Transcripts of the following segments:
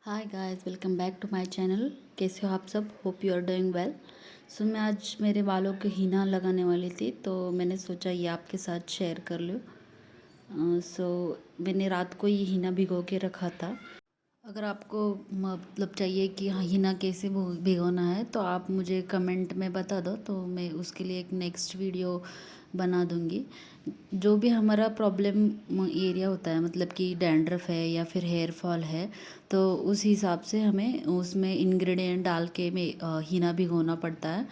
Hi guys, welcome back to my channel. कैसे हो आप सब? Hope you are doing well. मैं आज मेरे बालों के हीना लगाने वाली थी, तो मैंने सोचा ये आपके साथ शेयर कर लूँ। मैंने रात को ये हीना भिगो के रखा था। अगर आपको मतलब चाहिए कि हाँ हीना कैसे भिगोना है, तो आप मुझे कमेंट में बता दो, तो मैं उसके लिए एक नेक्स्ट वीडियो बना दूँगी। जो भी हमारा प्रॉब्लम एरिया होता है, मतलब कि डैंड्रफ है या फिर हेयर फॉल है, तो उस हिसाब से हमें उसमें इंग्रेडिएंट डाल के हीना भिगोना पड़ता है।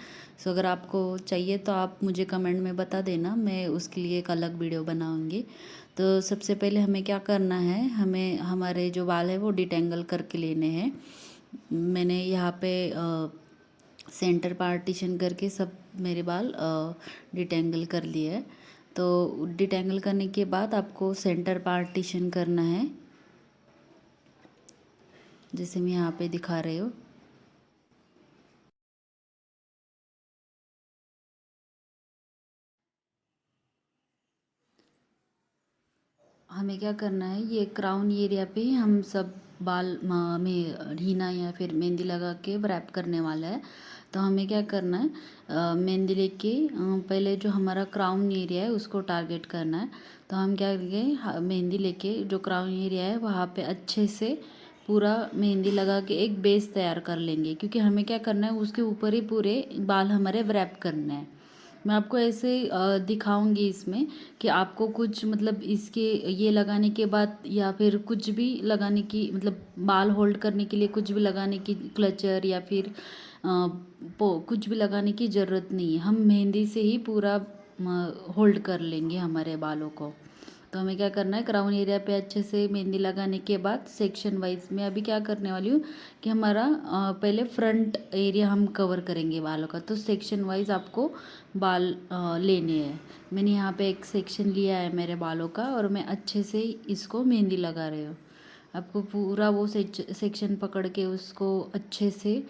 अगर आपको चाहिए तो आप मुझे कमेंट में बता देना, मैं उसके लिए एक अलग वीडियो बनाऊँगी। तो सबसे पहले हमें क्या करना है, हमें हमारे जो बाल है वो डिटेंगल करके लेने हैं। मैंने यहाँ पे सेंटर पार्टीशन करके सब मेरे बाल डिटेंगल कर लिए है। तो डिटेंगल करने के बाद आपको सेंटर पार्टीशन करना है, जैसे मैं यहाँ पे दिखा रही हूँ। हमें क्या करना है, ये क्राउन एरिया पे ही हम सब बाल में हीना या फिर मेहंदी लगा के रैप करने वाला है। तो हमें क्या करना है, मेहंदी लेके पहले जो हमारा क्राउन एरिया है उसको टारगेट करना है। तो हम क्या करेंगे, मेहंदी लेके जो क्राउन एरिया है वहाँ पे अच्छे से पूरा मेहंदी लगा के एक बेस तैयार कर लेंगे, क्योंकि हमें क्या करना है, उसके ऊपर ही पूरे बाल हमारे रैप करने हैं। मैं आपको ऐसे दिखाऊंगी इसमें कि आपको कुछ मतलब इसके ये लगाने के बाद या फिर कुछ भी लगाने की, मतलब बाल होल्ड करने के लिए कुछ भी लगाने की, क्लचर या फिर कुछ भी लगाने की ज़रूरत नहीं है। हम मेहंदी से ही पूरा होल्ड कर लेंगे हमारे बालों को। तो हमें क्या करना है, क्राउन एरिया पे अच्छे से मेहंदी लगाने के बाद सेक्शन वाइज में अभी क्या करने वाली हूँ कि हमारा पहले फ्रंट एरिया हम कवर करेंगे बालों का। तो सेक्शन वाइज आपको बाल लेने हैं। मैंने यहाँ पे एक सेक्शन लिया है मेरे बालों का, और मैं अच्छे से इसको मेहंदी लगा रही हूँ। आपको पूरा वो सेक्शन पकड़ के उसको अच्छे से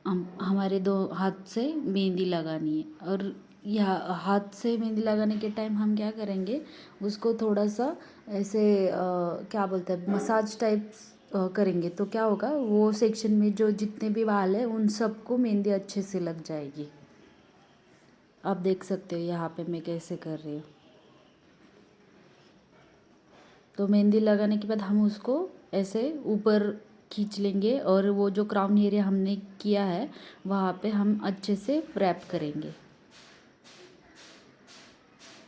हमारे दो हाथ से मेहंदी लगानी है। और यह हाथ से मेहंदी लगाने के टाइम हम क्या करेंगे, उसको थोड़ा सा ऐसे क्या बोलते हैं, मसाज टाइप करेंगे। तो क्या होगा, वो सेक्शन में जो जितने भी बाल हैं उन सबको मेहंदी अच्छे से लग जाएगी। आप देख सकते हो यहाँ पे मैं कैसे कर रही हूँ। तो मेहंदी लगाने के बाद हम उसको ऐसे ऊपर खींच लेंगे, और वो जो क्राउन एरिया हमने किया है वहाँ पे हम अच्छे से रैप करेंगे।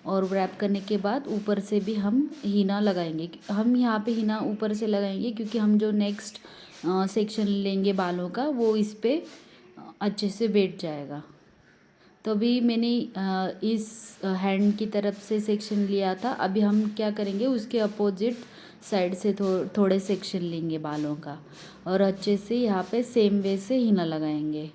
और रैप करने के बाद ऊपर से भी हम हीना लगाएंगे। हम यहाँ पे हीना ऊपर से लगाएंगे क्योंकि हम जो नेक्स्ट सेक्शन लेंगे बालों का, वो इस पे अच्छे से बैठ जाएगा। तो अभी मैंने इस हैंड की तरफ से सेक्शन लिया था। अभी हम क्या करेंगे, उसके अपोजिट साइड से थोड़े सेक्शन लेंगे बालों का, और अच्छे से यहाँ पे सेम वे से हीना लगाएंगे।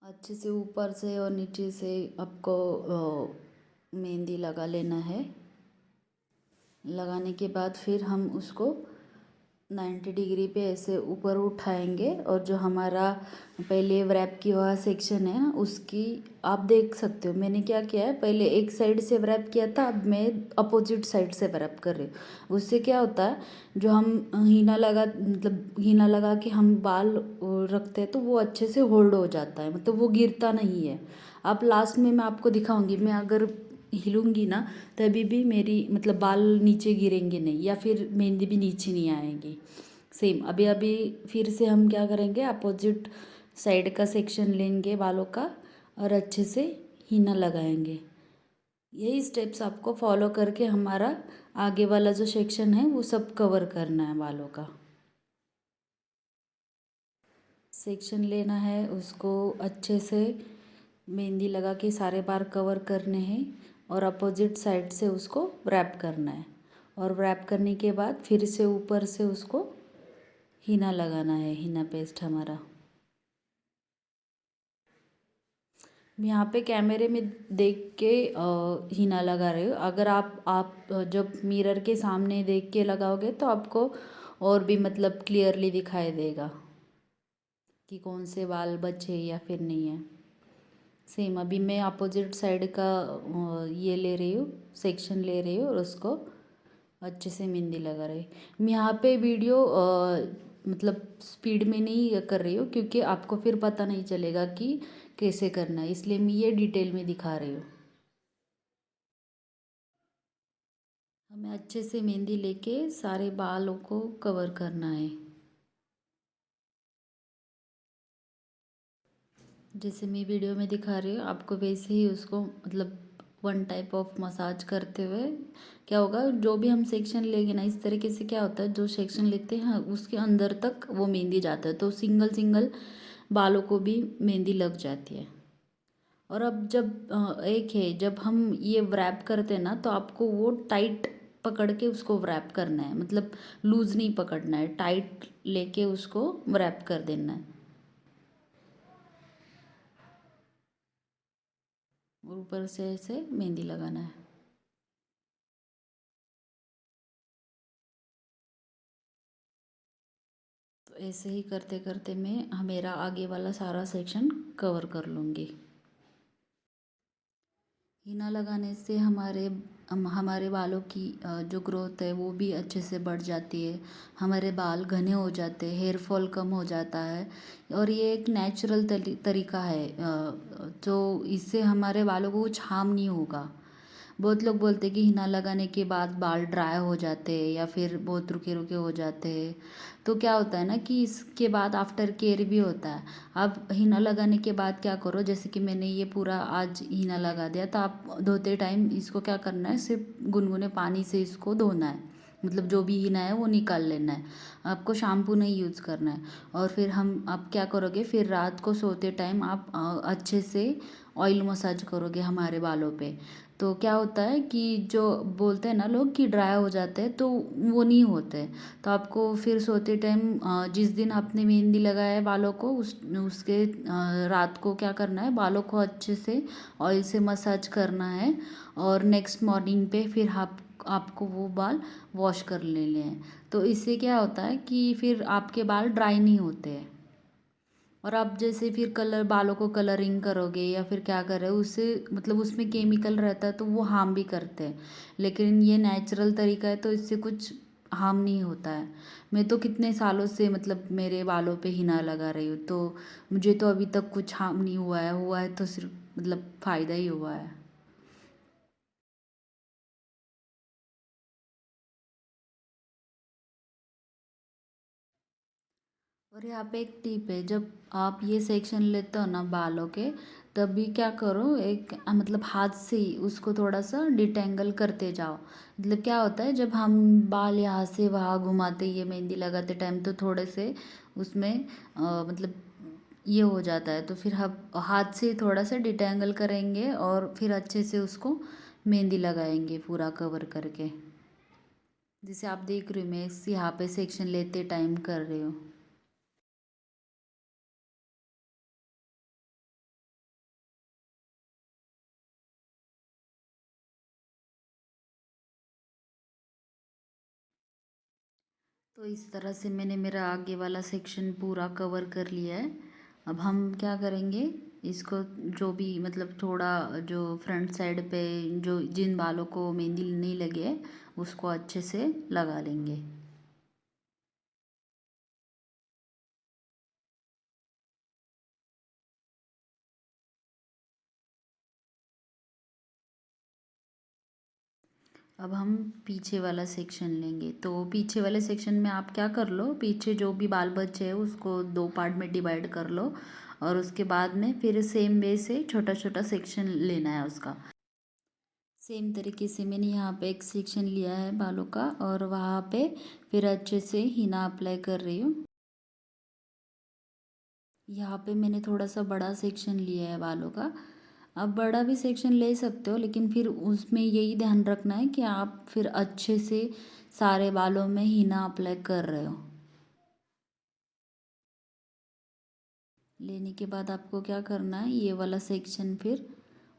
अच्छे से ऊपर से और नीचे से आपको मेहंदी लगा लेना है। लगाने के बाद फिर हम उसको 90 डिग्री पे ऐसे ऊपर उठाएंगे, और जो हमारा पहले रैप किया हुआ सेक्शन है ना, उसकी आप देख सकते हो मैंने क्या किया है, पहले एक साइड से रैप किया था, अब मैं अपोजिट साइड से रैप कर रही हूँ। उससे क्या होता है, जो हम हीना लगा के हम बाल रखते हैं तो वो अच्छे से होल्ड हो जाता है, मतलब वो गिरता नहीं है। आप लास्ट में मैं आपको दिखाऊंगी, मैं अगर हिलूंगी ना तभी भी मेरी मतलब बाल नीचे गिरेंगे नहीं, या फिर मेहंदी भी नीचे नहीं आएगी। सेम अभी अभी फिर से हम क्या करेंगे, अपोजिट साइड का सेक्शन लेंगे बालों का, और अच्छे से हीना लगाएंगे। यही स्टेप्स आपको फॉलो करके हमारा आगे वाला जो सेक्शन है वो सब कवर करना है बालों का। सेक्शन लेना है, उसको अच्छे से मेहंदी लगा के सारे बार कवर करने हैं, और अपोजिट साइड से उसको रैप करना है। और रैप करने के बाद फिर से ऊपर से उसको हीना लगाना है, हीना पेस्ट हमारा। मैं यहाँ पे कैमरे में देख के हीना लगा रही हूँ। अगर आप जब मिरर के सामने देख के लगाओगे तो आपको और भी मतलब क्लियरली दिखाई देगा कि कौन से बाल बचे या फिर नहीं है। सेम अभी मैं अपोजिट साइड का ये ले रही हूँ, सेक्शन ले रही हूँ और उसको अच्छे से मेहंदी लगा रही। मैं यहाँ पे वीडियो मतलब स्पीड में नहीं कर रही हूँ क्योंकि आपको फिर पता नहीं चलेगा कि कैसे करना है, इसलिए मैं ये डिटेल में दिखा रही हूँ। हमें अच्छे से मेहंदी लेके सारे बालों को कवर करना है। जैसे मैं वीडियो में दिखा रही हूँ आपको वैसे ही उसको मतलब वन टाइप ऑफ मसाज करते हुए क्या होगा, जो भी हम सेक्शन लेंगे ना इस तरीके से क्या होता है, जो सेक्शन लेते हैं उसके अंदर तक वो मेहंदी जाता है तो सिंगल सिंगल बालों को भी मेहंदी लग जाती है। और अब जब एक है जब हम ये व्रैप करते हैं ना तो आपको वो टाइट पकड़ के उसको व्रैप करना है, मतलब लूज़ नहीं पकड़ना है, टाइट लेके उसको व्रैप कर देना है और ऊपर से ऐसे मेहंदी लगाना है। तो ऐसे ही करते करते मैं मेरा आगे वाला सारा सेक्शन कवर कर लूँगी। हीना लगाने से हमारे बालों की जो ग्रोथ है वो भी अच्छे से बढ़ जाती है, हमारे बाल घने हो जाते हैं, हेयर फॉल कम हो जाता है और ये एक नेचुरल तरीका है जो इससे हमारे बालों को कुछ हार्म नहीं होगा। बहुत लोग बोलते हैं कि हिना लगाने के बाद बाल ड्राई हो जाते हैं या फिर बहुत रुके रुके हो जाते हैं, तो क्या होता है ना कि इसके बाद आफ्टर केयर भी होता है। आप हिना लगाने के बाद क्या करो, जैसे कि मैंने ये पूरा आज हिना लगा दिया तो आप धोते टाइम इसको क्या करना है, सिर्फ गुनगुने पानी से इसको धोना है, मतलब जो भी हिना है वो निकाल लेना है, आपको शैम्पू नहीं यूज़ करना है। और फिर आप क्या करोगे, फिर रात को सोते टाइम आप अच्छे से ऑयल मसाज करोगे हमारे बालों पे, तो क्या होता है कि जो बोलते हैं ना लोग कि ड्राई हो जाते हैं तो वो नहीं होते। तो आपको फिर सोते टाइम जिस दिन आपने मेहंदी लगाया है बालों को उसके रात को क्या करना है, बालों को अच्छे से ऑयल से मसाज करना है और नेक्स्ट मॉर्निंग पे फिर आपको वो बाल वॉश कर लेने हैं। तो इससे क्या होता है कि फिर आपके बाल ड्राई नहीं होते हैं। और आप जैसे फिर कलर बालों को कलरिंग करोगे या फिर क्या कर रहे हो उससे मतलब उसमें केमिकल रहता है तो वो हार्म भी करते हैं, लेकिन ये नेचुरल तरीका है तो इससे कुछ हार्म नहीं होता है। मैं तो कितने सालों से मतलब मेरे बालों पे हिना लगा रही हूँ तो मुझे तो अभी तक कुछ हार्म नहीं हुआ है तो सिर्फ मतलब फ़ायदा ही हुआ है। और यहाँ पे एक टिप है, जब आप ये सेक्शन लेते हो ना बालों के, तभी क्या करो एक मतलब हाथ से ही उसको थोड़ा सा डिटेंगल करते जाओ। मतलब क्या होता है जब हम बाल यहाँ से वहाँ घुमाते ये मेहंदी लगाते टाइम तो थोड़े से उसमें मतलब ये हो जाता है, तो फिर हम हाथ से थोड़ा सा डिटेंगल करेंगे और फिर अच्छे से उसको मेहंदी लगाएंगे पूरा कवर करके। जैसे आप देख रहे हो मैं इस यहाँ पे सेक्शन लेते टाइम कर रही हूँ। तो इस तरह से मैंने मेरा आगे वाला सेक्शन पूरा कवर कर लिया है। अब हम क्या करेंगे, इसको जो भी मतलब थोड़ा जो फ्रंट साइड पे जो जिन बालों को मेहंदी नहीं लगी है उसको अच्छे से लगा लेंगे। अब हम पीछे वाला सेक्शन लेंगे, तो पीछे वाले सेक्शन में आप क्या कर लो, पीछे जो भी बाल बचे हैं उसको दो पार्ट में डिवाइड कर लो और उसके बाद में फिर सेम वे से छोटा छोटा सेक्शन लेना है उसका। सेम तरीके से मैंने यहाँ पे एक सेक्शन लिया है बालों का और वहाँ पे फिर अच्छे से हीना अप्लाई कर रही हूँ। यहाँ पे मैंने थोड़ा सा बड़ा सेक्शन लिया है बालों का। आप बड़ा भी सेक्शन ले सकते हो लेकिन फिर उसमें यही ध्यान रखना है कि आप फिर अच्छे से सारे बालों में हीना अप्लाई कर रहे हो। लेने के बाद आपको क्या करना है, ये वाला सेक्शन फिर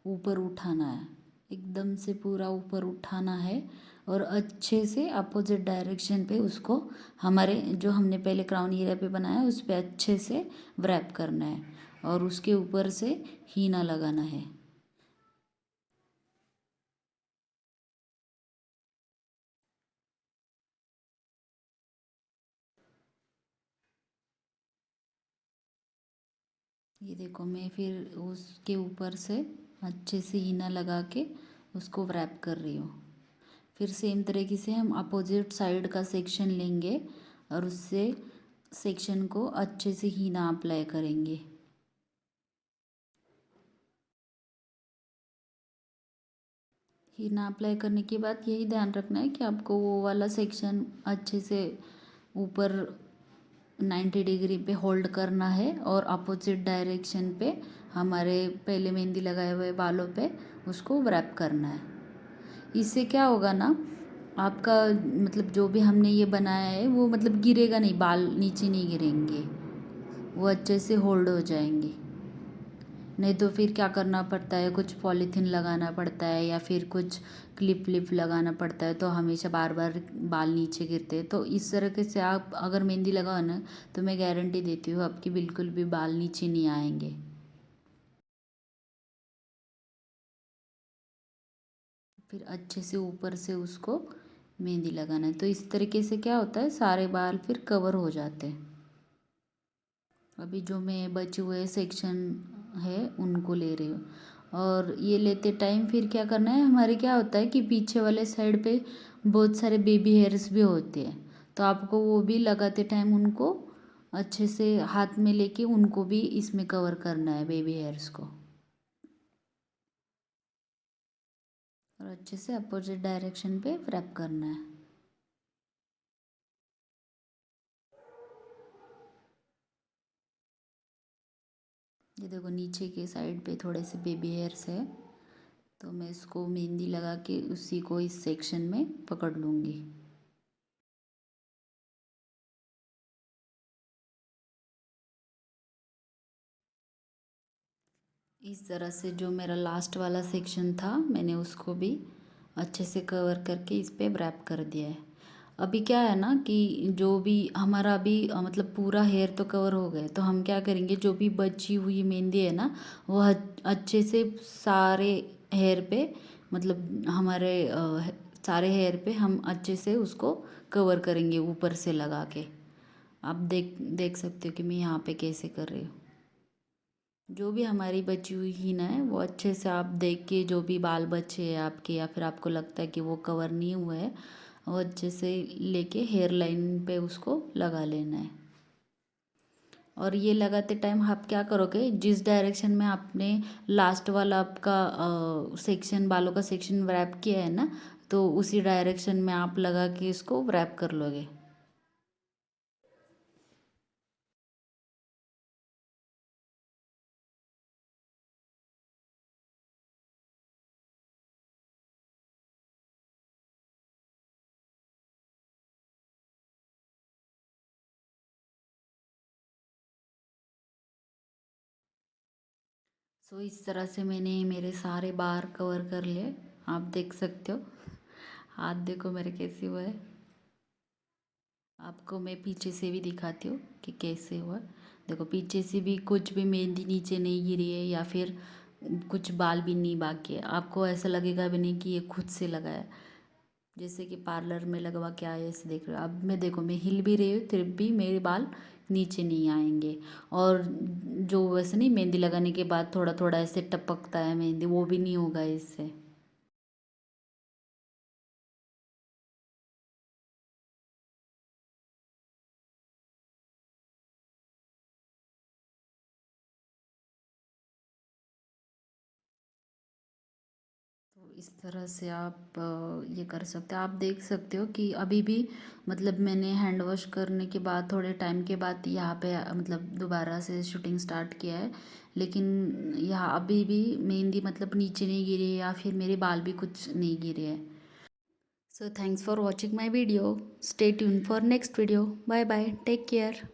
ऊपर उठाना है, एकदम से पूरा ऊपर उठाना है और अच्छे से अपोजिट डायरेक्शन पे उसको हमारे जो हमने पहले क्राउन एरिया पे बनाया उस पे अच्छे से व्रैप करना है। और उसके ऊपर से हीना लगाना है। ये देखो मैं फिर उसके ऊपर से अच्छे से हीना लगा के उसको व्रैप कर रही हूँ। फिर सेम तरीके से हम अपोजिट साइड का सेक्शन लेंगे और उससे सेक्शन को अच्छे से हीना अप्लाई करेंगे। हीना अप्लाई करने के बाद यही ध्यान रखना है कि आपको वो वाला सेक्शन अच्छे से ऊपर 90 डिग्री पे होल्ड करना है और अपोजिट डायरेक्शन पे हमारे पहले मेहंदी लगाए हुए बालों पे उसको व्रैप करना है। इससे क्या होगा ना, आपका मतलब जो भी हमने ये बनाया है वो मतलब गिरेगा नहीं, बाल नीचे नहीं गिरेंगे, वो अच्छे से होल्ड हो जाएंगे। नहीं तो फिर क्या करना पड़ता है, कुछ पॉलीथीन लगाना पड़ता है या फिर कुछ क्लिप व्लिप लगाना पड़ता है, तो हमेशा बार बार बाल नीचे गिरते हैं। तो इस तरीके से आप अगर मेहंदी लगाओ ना, तो मैं गारंटी देती हूँ आपकी बिल्कुल भी बाल नीचे नहीं आएंगे। फिर अच्छे से ऊपर से उसको मेहंदी लगाना है। तो इस तरीके से क्या होता है, सारे बाल फिर कवर हो जाते हैं। अभी जो मैं बचे हुए सेक्शन है उनको ले रही हूँ। और ये लेते टाइम फिर क्या करना है, हमारे क्या होता है कि पीछे वाले साइड पे बहुत सारे बेबी हेयर्स भी होते हैं, तो आपको वो भी लगाते टाइम उनको अच्छे से हाथ में लेके उनको भी इसमें कवर करना है, बेबी हेयर्स को। और अच्छे से अपोजिट डायरेक्शन पे रैप करना है। ये देखो नीचे के साइड पे थोड़े से बेबी हेयर्स है, तो मैं इसको मेहंदी लगा के उसी को इस सेक्शन में पकड़ लूँगी। इस तरह से जो मेरा लास्ट वाला सेक्शन था मैंने उसको भी अच्छे से कवर करके इस पे रैप कर दिया है। अभी क्या है ना कि जो भी हमारा अभी मतलब पूरा हेयर तो कवर हो गया, तो हम क्या करेंगे, जो भी बची हुई मेहंदी है ना वो अच्छे से सारे हेयर पे मतलब हमारे सारे हेयर पे हम अच्छे से उसको कवर करेंगे ऊपर से लगा के। आप देख देख सकते हो कि मैं यहाँ पे कैसे कर रही हूँ। जो भी हमारी बची हुई हीना है वो अच्छे से आप देख के, जो भी बाल बचे हैं आपके या फिर आपको लगता है कि वो कवर नहीं हुआ है, वो अच्छे से लेके हेयर लाइन पे उसको लगा लेना है। और ये लगाते टाइम आप क्या करोगे, जिस डायरेक्शन में आपने लास्ट वाला आपका सेक्शन बालों का सेक्शन व्रैप किया है ना, तो उसी डायरेक्शन में आप लगा के इसको व्रैप कर लोगे। सो इस तरह से मैंने मेरे सारे बार कवर कर लिए, आप देख सकते हो। हाथ देखो मेरे कैसे हुआ है। आपको मैं पीछे से भी दिखाती हूँ कि कैसे हुआ। देखो पीछे से भी कुछ भी मेहंदी नीचे नहीं गिरी है या फिर कुछ बाल भी नहीं बाकी है। आपको ऐसा लगेगा भी नहीं कि ये खुद से लगा है, जैसे कि पार्लर में लगवा के आए ऐसे देख रहे हो। अब मैं देखो मैं हिल भी रही हूँ फिर भी मेरे बाल नीचे नहीं आएंगे। और जो वैसे नहीं मेहंदी लगाने के बाद थोड़ा थोड़ा ऐसे टपकता है मेहंदी, वो भी नहीं होगा इससे। तो इस तरह से आप ये कर सकते हो। आप देख सकते हो कि अभी भी मतलब मैंने हैंड वॉश करने के बाद थोड़े टाइम के बाद यहाँ पे मतलब दोबारा से शूटिंग स्टार्ट किया है, लेकिन यहाँ अभी भी मेहंदी मतलब नीचे नहीं गिरी है या फिर मेरे बाल भी कुछ नहीं गिरे हैं। So thanks for watching my video, stay tune for next video, bye bye, take care.